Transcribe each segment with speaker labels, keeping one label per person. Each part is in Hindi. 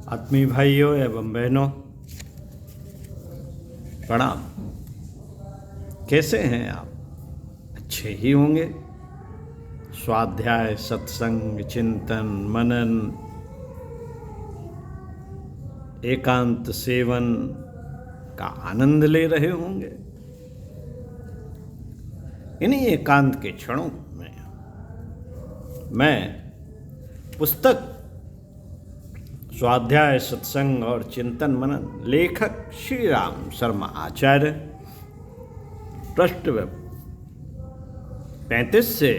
Speaker 1: आत्मीय भाइयों एवं बहनों, प्रणाम। कैसे हैं आप? अच्छे ही होंगे। स्वाध्याय, सत्संग, चिंतन, मनन, एकांत सेवन का आनंद ले रहे होंगे। इन्हीं एकांत के क्षणों में मैं पुस्तक स्वाध्याय, सत्संग और चिंतन मनन लेखक श्री राम शर्मा आचार्य पृष्ठ 35 से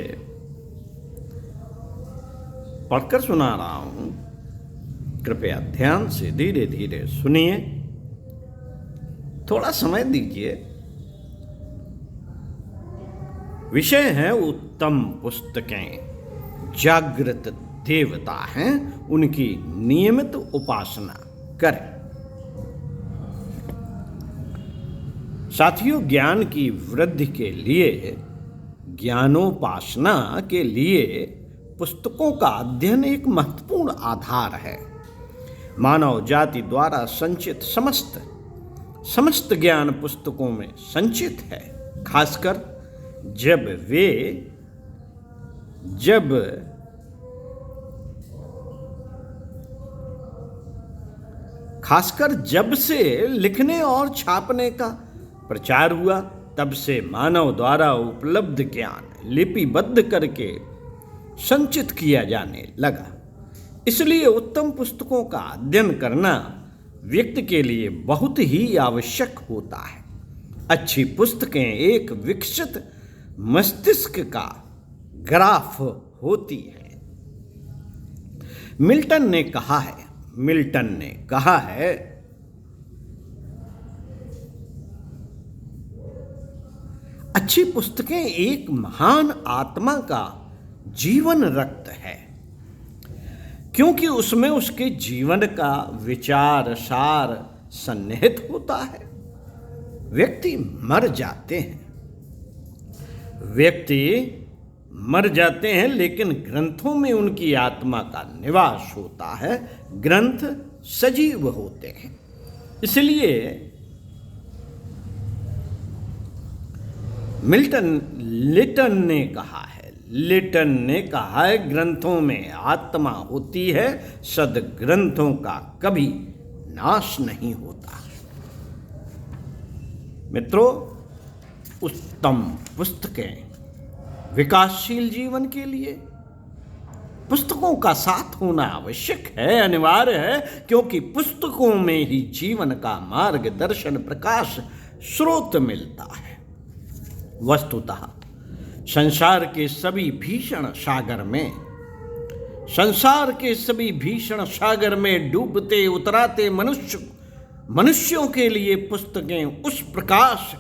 Speaker 1: पढ़कर सुना रहा हूं। कृपया ध्यान से धीरे धीरे सुनिए, थोड़ा समय दीजिए। विषय है उत्तम पुस्तकें जागृत देवता हैं, उनकी नियमित उपासना करें। साथियों, ज्ञान की वृद्धि के लिए, ज्ञानोपासना के लिए पुस्तकों का अध्ययन एक महत्वपूर्ण आधार है। मानव जाति द्वारा संचित समस्त ज्ञान पुस्तकों में संचित है। खासकर जब से लिखने और छापने का प्रचार हुआ, तब से मानव द्वारा उपलब्ध ज्ञान लिपिबद्ध करके संचित किया जाने लगा। इसलिए उत्तम पुस्तकों का अध्ययन करना व्यक्ति के लिए बहुत ही आवश्यक होता है। अच्छी पुस्तकें एक विकसित मस्तिष्क का ग्राफ होती है। मिल्टन ने कहा है अच्छी पुस्तकें एक महान आत्मा का जीवन रक्त है, क्योंकि उसमें उसके जीवन का विचार सार सन्निहित होता है। व्यक्ति मर जाते हैं, लेकिन ग्रंथों में उनकी आत्मा का निवास होता है। ग्रंथ सजीव होते हैं। इसलिए लिटन ने कहा है ग्रंथों में आत्मा होती है, सद्ग्रंथों का कभी नाश नहीं होता। मित्रों, उत्तम पुस्तकें विकासशील जीवन के लिए पुस्तकों का साथ होना आवश्यक है, अनिवार्य है, क्योंकि पुस्तकों में ही जीवन का मार्गदर्शन प्रकाश स्रोत मिलता है। वस्तुतः संसार के सभी भीषण सागर में डूबते उतराते मनुष्यों के लिए पुस्तकें उस प्रकाश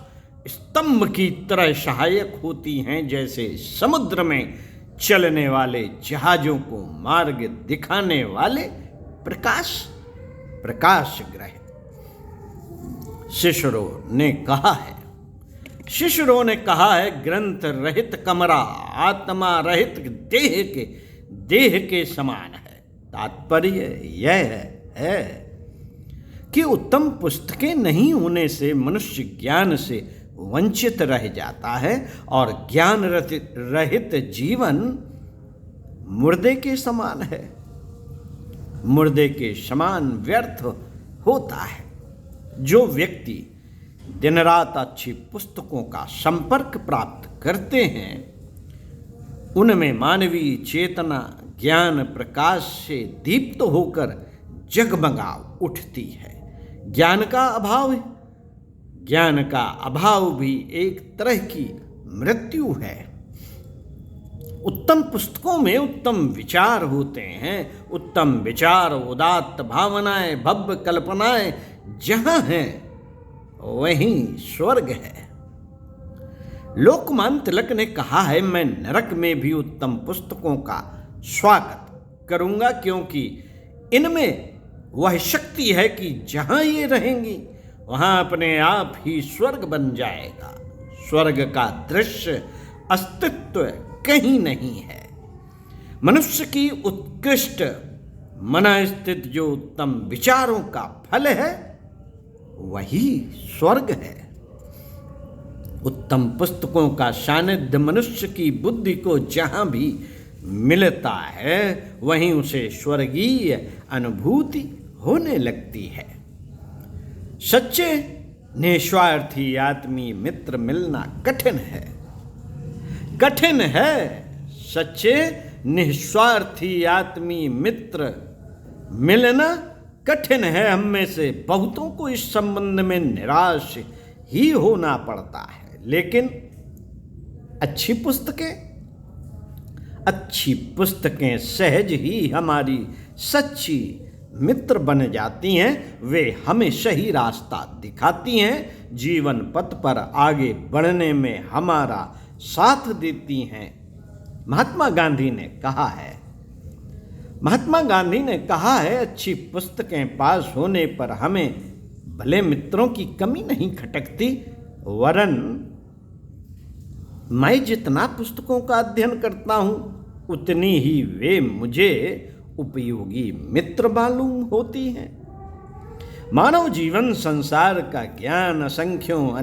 Speaker 1: स्तंभ की तरह सहायक होती हैं, जैसे समुद्र में चलने वाले जहाजों को मार्ग दिखाने वाले प्रकाश ग्रह। शिशरों ने कहा है ग्रंथ रहित कमरा आत्मा रहित देह के समान है। तात्पर्य यह है कि उत्तम पुस्तकें नहीं होने से मनुष्य ज्ञान से वंचित रह जाता है और ज्ञान रहित जीवन मुर्दे के समान है, मुर्दे के समान व्यर्थ होता है। जो व्यक्ति दिन रात अच्छी पुस्तकों का संपर्क प्राप्त करते हैं, उनमें मानवीय चेतना ज्ञान प्रकाश से दीप्त होकर जगमगा उठती है। ज्ञान का अभाव भी एक तरह की मृत्यु है। उत्तम पुस्तकों में उत्तम विचार होते हैं। उत्तम विचार, उदात्त भावनाएं, भव्य कल्पनाएं जहां हैं वहीं स्वर्ग है। लोकमान्य तिलक ने कहा है, मैं नरक में भी उत्तम पुस्तकों का स्वागत करूंगा, क्योंकि इनमें वह शक्ति है कि जहां ये रहेंगी वहां अपने आप ही स्वर्ग बन जाएगा। स्वर्ग का दृश्य अस्तित्व कहीं नहीं है। मनुष्य की उत्कृष्ट मन स्थित जो उत्तम विचारों का फल है वही स्वर्ग है। उत्तम पुस्तकों का सानिध्य मनुष्य की बुद्धि को जहां भी मिलता है वहीं उसे स्वर्गीय अनुभूति होने लगती है। सच्चे निस्वार्थी आत्मीय मित्र मिलना कठिन है, कठिन है। सच्चे निस्वार्थी आत्मीय मित्र मिलना कठिन है। हम में से बहुतों को इस संबंध में निराश ही होना पड़ता है। लेकिन अच्छी पुस्तकें सहज ही हमारी सच्ची मित्र बन जाती हैं। वे हमें सही रास्ता दिखाती हैं, जीवन पथ पर आगे बढ़ने में हमारा साथ देती हैं। महात्मा गांधी ने कहा है अच्छी पुस्तकें पास होने पर हमें भले मित्रों की कमी नहीं खटकती, वरन मैं जितना पुस्तकों का अध्ययन करता हूं उतनी ही वे मुझे उपयोगी मित्र मालूम होती हैं। मानव जीवन संसार का ज्ञान असंख्यों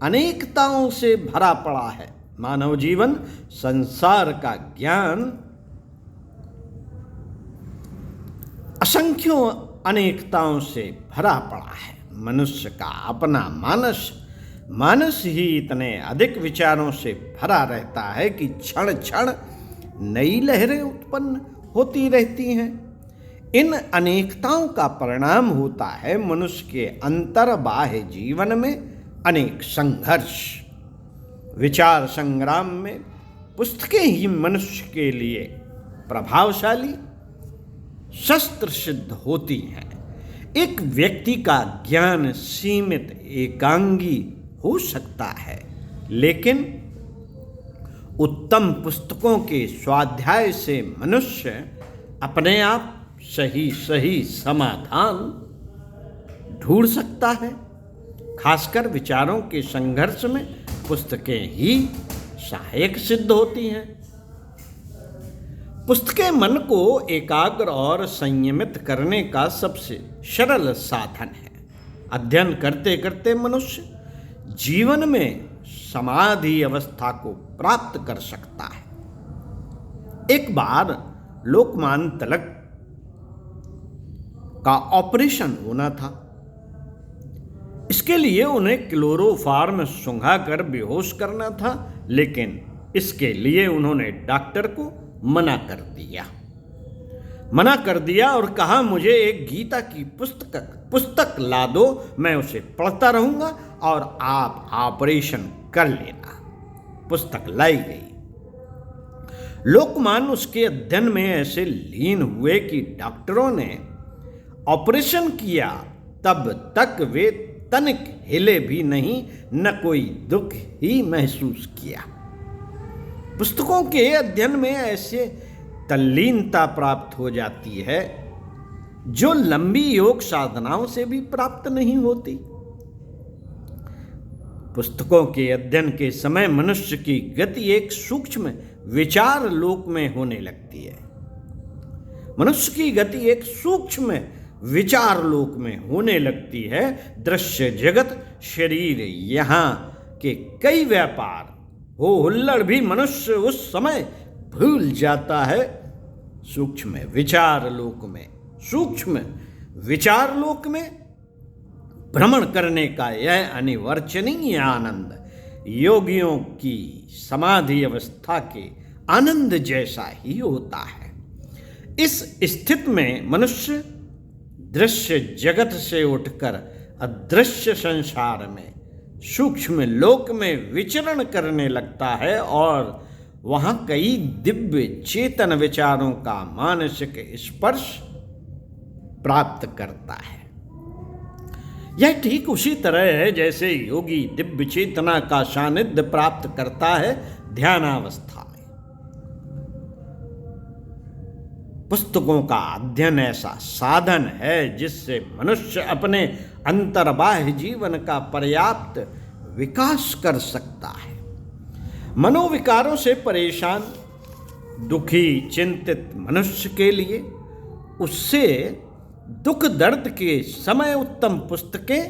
Speaker 1: अनेकताओं से भरा पड़ा है। मानव जीवन संसार का ज्ञान असंख्यों अनेकताओं से भरा पड़ा है। मनुष्य का अपना मानस ही इतने अधिक विचारों से भरा रहता है कि क्षण क्षण नई लहरें उत्पन्न होती रहती हैं। इन अनेकताओं का परिणाम होता है मनुष्य के अंतर बाह्य जीवन में अनेक संघर्ष। विचार संग्राम में पुस्तकें ही मनुष्य के लिए प्रभावशाली शस्त्र सिद्ध होती हैं। एक व्यक्ति का ज्ञान सीमित एकांगी हो सकता है, लेकिन उत्तम पुस्तकों के स्वाध्याय से मनुष्य अपने आप सही समाधान ढूंढ सकता है। खासकर विचारों के संघर्ष में पुस्तकें ही सहायक सिद्ध होती हैं। पुस्तकें मन को एकाग्र और संयमित करने का सबसे सरल साधन है। अध्ययन करते करते मनुष्य जीवन में समाधि अवस्था को प्राप्त कर सकता है। एक बार लोकमान्य तिलक का ऑपरेशन होना था। इसके लिए उन्हें क्लोरोफार्म सुंघाकर बेहोश करना था, लेकिन इसके लिए उन्होंने डॉक्टर को मना कर दिया और कहा मुझे एक गीता की पुस्तक ला दो, मैं उसे पढ़ता रहूंगा और आप ऑपरेशन कर लेना। पुस्तक लाई गई। लोकमान्य उसके अध्ययन में ऐसे लीन हुए कि डॉक्टरों ने ऑपरेशन किया तब तक वे तनिक हिले भी नहीं, न कोई दुख ही महसूस किया। पुस्तकों के अध्ययन में ऐसे तल्लीनता प्राप्त हो जाती है जो लंबी योग साधनाओं से भी प्राप्त नहीं होती। पुस्तकों के अध्ययन के समय मनुष्य की गति एक सूक्ष्म विचार लोक में होने लगती है। मनुष्य की गति एक सूक्ष्म विचार लोक में होने लगती है। दृश्य जगत, शरीर, यहाँ के कई व्यापार हो हुल्लड़ भी मनुष्य उस समय भूल जाता है। सूक्ष्म विचार लोक में भ्रमण करने का यह अनिवर्चनीय आनंद योगियों की समाधि अवस्था के आनंद जैसा ही होता है। इस स्थिति में मनुष्य दृश्य जगत से उठकर अदृश्य संसार में सूक्ष्म लोक में विचरण करने लगता है और वहां कई दिव्य चेतन विचारों का मानसिक स्पर्श प्राप्त करता है। यह ठीक उसी तरह है जैसे योगी दिव्य चेतना का सानिध्य प्राप्त करता है ध्यानावस्था में। पुस्तकों का अध्ययन ऐसा साधन है जिससे मनुष्य अपने अंतर्बाह्य जीवन का पर्याप्त विकास कर सकता है। मनोविकारों से परेशान दुखी चिंतित मनुष्य के लिए उससे दुख दर्द के समय उत्तम पुस्तकें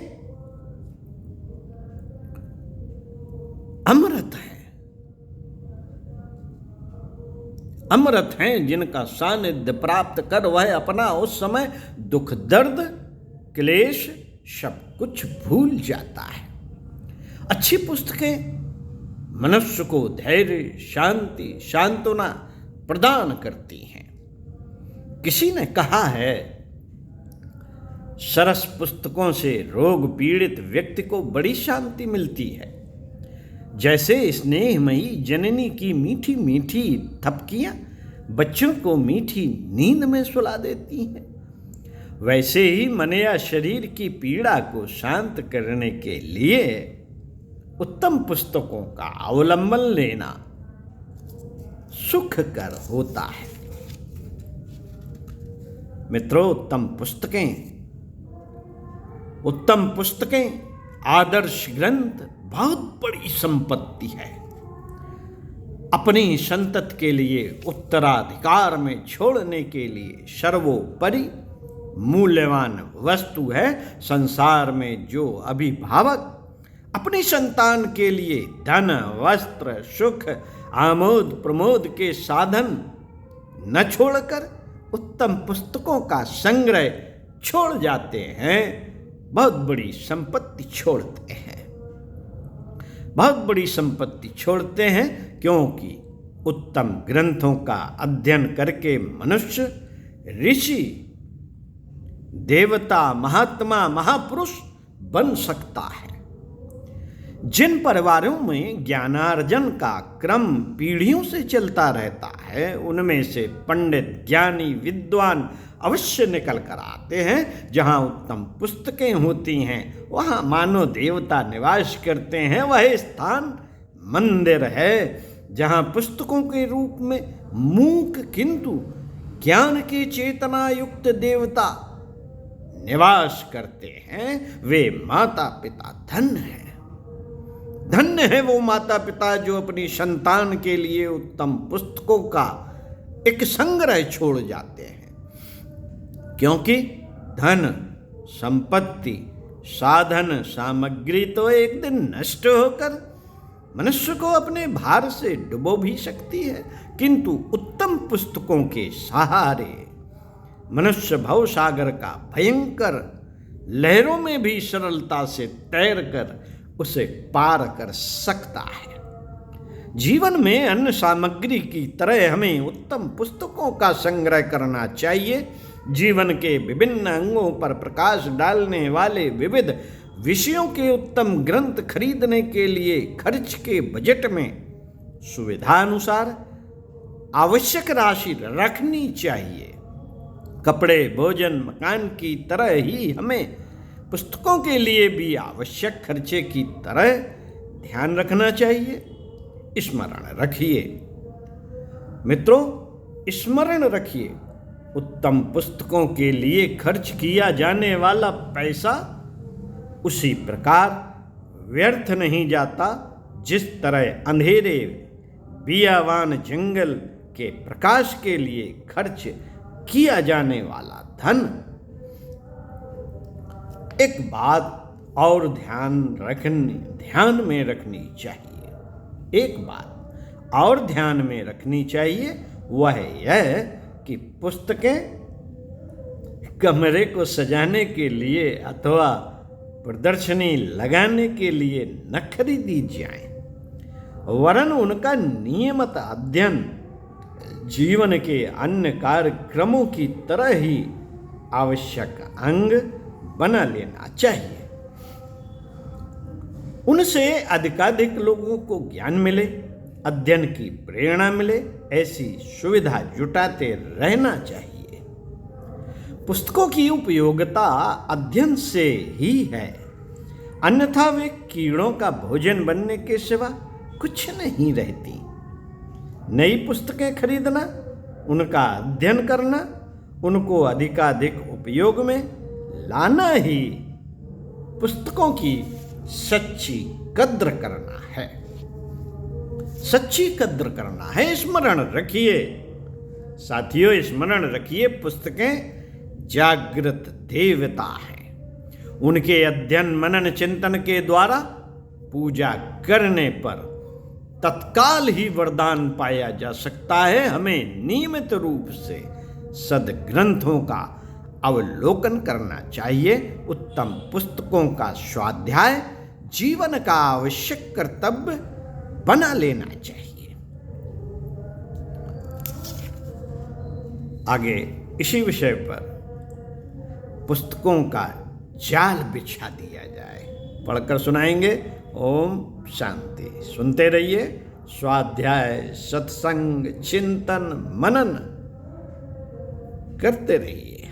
Speaker 1: अमृत हैं। अमृत हैं जिनका सानिध्य प्राप्त कर वह अपना उस समय दुख दर्द क्लेश सब कुछ भूल जाता है। अच्छी पुस्तकें मनुष्य को धैर्य शांति सांत्वना प्रदान करती हैं। किसी ने कहा है, सरस पुस्तकों से रोग पीड़ित व्यक्ति को बड़ी शांति मिलती है। जैसे स्नेहमयी जननी की मीठी मीठी थपकियां बच्चों को मीठी नींद में सुला देती हैं, वैसे ही मन या शरीर की पीड़ा को शांत करने के लिए उत्तम पुस्तकों का अवलंबन लेना सुखकर होता है। मित्रों, उत्तम पुस्तकें आदर्श ग्रंथ बहुत बड़ी संपत्ति है। अपनी संतति के लिए उत्तराधिकार में छोड़ने के लिए सर्वोपरि मूल्यवान वस्तु है। संसार में जो अभिभावक अपनी संतान के लिए धन वस्त्र सुख आमोद प्रमोद के साधन न छोड़कर उत्तम पुस्तकों का संग्रह छोड़ जाते हैं, बहुत बड़ी संपत्ति छोड़ते हैं। बहुत बड़ी संपत्ति छोड़ते हैं, क्योंकि उत्तम ग्रंथों का अध्ययन करके मनुष्य ऋषि देवता महात्मा महापुरुष बन सकता है। जिन परिवारों में ज्ञानार्जन का क्रम पीढ़ियों से चलता रहता है, उनमें से पंडित ज्ञानी विद्वान अवश्य निकल कर आते हैं। जहाँ उत्तम पुस्तकें होती हैं वहाँ मानो देवता निवास करते हैं। वह स्थान मंदिर है जहाँ पुस्तकों के रूप में मूक किंतु ज्ञान की चेतना युक्त देवता निवास करते हैं। वे माता पिता धन्य हैं। धन्य है वो माता पिता जो अपनी संतान के लिए उत्तम पुस्तकों का एक संग्रह छोड़ जाते हैं, क्योंकि धन संपत्ति साधन सामग्री तो एक दिन नष्ट होकर मनुष्य को अपने भार से डुबो भी सकती है, किंतु उत्तम पुस्तकों के सहारे मनुष्य भवसागर का भयंकर लहरों में भी सरलता से तैरकर उसे पार कर सकता है। जीवन में अन्य सामग्री की तरह हमें उत्तम पुस्तकों का संग्रह करना चाहिए। जीवन के विभिन्न अंगों पर प्रकाश डालने वाले विविध विषयों के उत्तम ग्रंथ खरीदने के लिए खर्च के बजट में सुविधानुसार आवश्यक राशि रखनी चाहिए। कपड़े भोजन मकान की तरह ही हमें पुस्तकों के लिए भी आवश्यक खर्चे की तरह ध्यान रखना चाहिए। स्मरण रखिए मित्रों, स्मरण रखिए, उत्तम पुस्तकों के लिए खर्च किया जाने वाला पैसा उसी प्रकार व्यर्थ नहीं जाता जिस तरह अंधेरे बियावान जंगल के प्रकाश के लिए खर्च किया जाने वाला धन। एक बात और ध्यान में रखनी चाहिए। एक बात और ध्यान में रखनी चाहिए, वह यह कि पुस्तकें कमरे को सजाने के लिए अथवा प्रदर्शनी लगाने के लिए न खरीदी जाएं, वरन उनका नियमित अध्ययन जीवन के अन्य कार्यक्रमों की तरह ही आवश्यक अंग बना लेना चाहिए। उनसे अधिकाधिक लोगों को ज्ञान मिले, अध्ययन की प्रेरणा मिले, ऐसी सुविधा जुटाते रहना चाहिए। पुस्तकों की उपयोगिता अध्ययन से ही है, अन्यथा वे कीड़ों का भोजन बनने के सिवा कुछ नहीं रहती। नई पुस्तकें खरीदना, उनका अध्ययन करना, उनको अधिकाधिक उपयोग में लाना ही पुस्तकों की सच्ची कद्र करना है। सच्ची कद्र करना है। स्मरण रखिए साथियों, स्मरण रखिए, पुस्तकें जागृत देवता हैं। उनके अध्ययन मनन चिंतन के द्वारा पूजा करने पर तत्काल ही वरदान पाया जा सकता है। हमें नियमित रूप से सद्ग्रंथों का अवलोकन करना चाहिए। उत्तम पुस्तकों का स्वाध्याय जीवन का आवश्यक कर्तव्य बना लेना चाहिए। आगे इसी विषय पर पुस्तकों का जाल बिछा दिया जाए, पढ़कर सुनाएंगे। ओम शांति। सुनते रहिए, स्वाध्याय सत्संग चिंतन मनन करते रहिए।